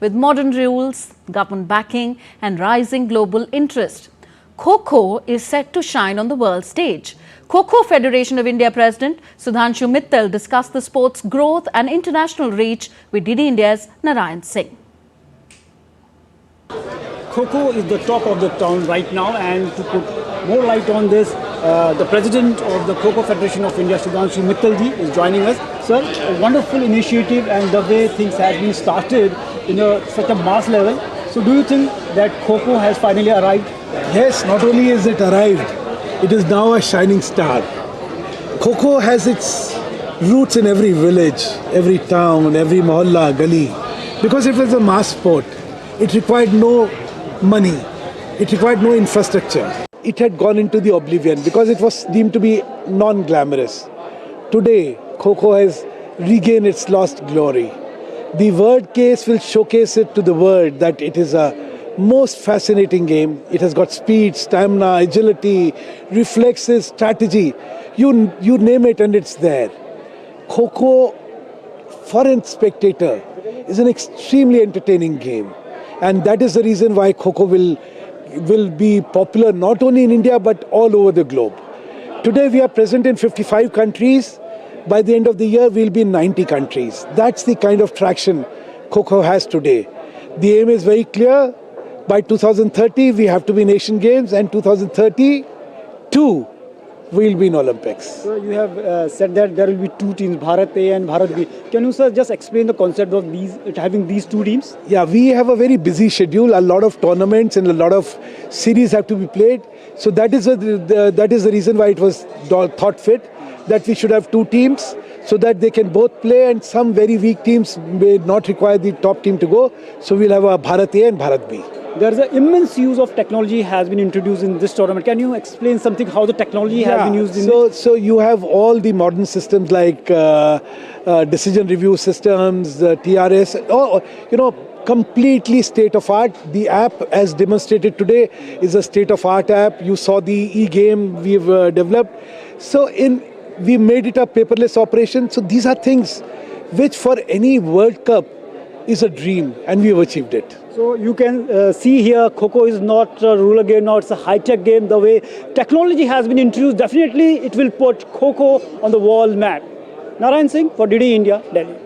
with modern rules, government backing and rising global interest. Kho-Kho is set to shine on the world stage. Kho-Kho Federation of India President Sudhanshu Mittal discussed the sport's growth and international reach with DD India's Narayan Singh. Kho-Kho is the talk of the town right now, and to put more light on this, the president of the Kho-Kho Federation of India, Sudhanshu Mittal ji, is joining us. Sir, a wonderful initiative and the way things have been started in such a mass level. So do you think that Kho-Kho has finally arrived? Yes, not only is it arrived, it is now a shining star. Kho-Kho has its roots in every village, every town, every mohalla, gully. Because it was a mass sport, it required no money, it required no infrastructure. It had gone into the oblivion because it was deemed to be non-glamorous. Today, Kho-Kho has regained its lost glory. The word case will showcase it to the world that it is a most fascinating game. It has got speed, stamina, agility, reflexes, strategy. You name it and it's there. Kho-Kho, for a spectator, is an extremely entertaining game. And that is the reason why Kho-Kho will be popular not only in India but all over the globe. Today we are present in 55 countries. By the end of the year, we'll be in 90 countries. That's the kind of traction Kho-Kho has today. The aim is very clear. By 2030, we have to be in Asian Games, and 2032, we'll be in Olympics. So you have said that there will be two teams, Bharat A and Bharat B. Can you, sir, just explain the concept of having these two teams? Yeah, we have a very busy schedule. A lot of tournaments and a lot of series have to be played. So that is the reason why it was thought fit that we should have two teams so that they can both play, and some very weak teams may not require the top team to go. So we'll have a Bharat A and Bharat B. There's an immense use of technology has been introduced in this tournament. Can you explain something how the technology has been used in this? So you have all the modern systems like decision review systems, TRS, completely state of art. The app as demonstrated today is a state of art app. You saw the e-game we've developed. So we made it a paperless operation. So these are things which for any World Cup is a dream, and we've achieved it. So you can see here, Kho-Kho is not a ruler game now, it's a high-tech game. The way technology has been introduced, definitely it will put Kho-Kho on the world map. Narayan Singh for DD India, Delhi.